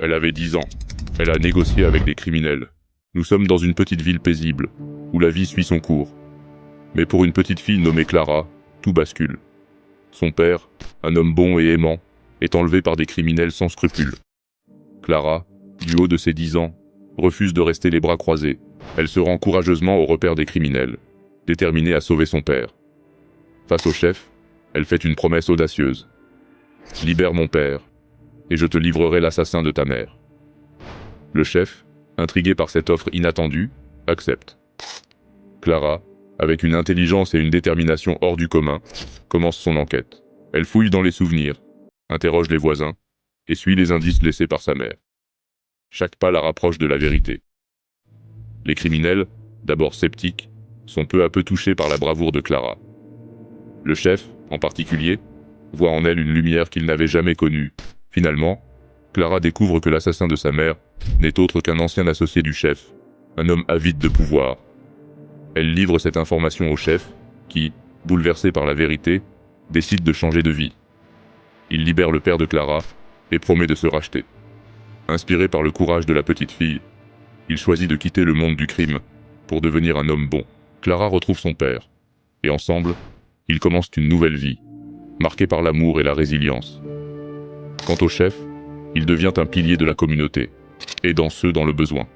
Elle avait 10 ans. Elle a négocié avec des criminels. Nous sommes dans une petite ville paisible, où la vie suit son cours. Mais pour une petite fille nommée Clara, tout bascule. Son père, un homme bon et aimant, est enlevé par des criminels sans scrupules. Clara, du haut de ses 10 ans, refuse de rester les bras croisés. Elle se rend courageusement au repère des criminels, déterminée à sauver son père. Face au chef, elle fait une promesse audacieuse. « Libère mon père, et je te livrerai l'assassin de ta mère. » Le chef, intrigué par cette offre inattendue, accepte. Clara, avec une intelligence et une détermination hors du commun, commence son enquête. Elle fouille dans les souvenirs, interroge les voisins, et suit les indices laissés par sa mère. Chaque pas la rapproche de la vérité. Les criminels, d'abord sceptiques, sont peu à peu touchés par la bravoure de Clara. Le chef, en particulier, voit en elle une lumière qu'il n'avait jamais connue. Finalement, Clara découvre que l'assassin de sa mère n'est autre qu'un ancien associé du chef, un homme avide de pouvoir. Elle livre cette information au chef, qui, bouleversé par la vérité, décide de changer de vie. Il libère le père de Clara et promet de se racheter. Inspiré par le courage de la petite fille, il choisit de quitter le monde du crime pour devenir un homme bon. Clara retrouve son père, et ensemble, ils commencent une nouvelle vie, marquée par l'amour et la résilience. Quant au chef, il devient un pilier de la communauté, aidant ceux dans le besoin.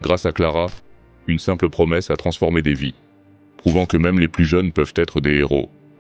Grâce à Clara, une simple promesse a transformé des vies, prouvant que même les plus jeunes peuvent être des héros.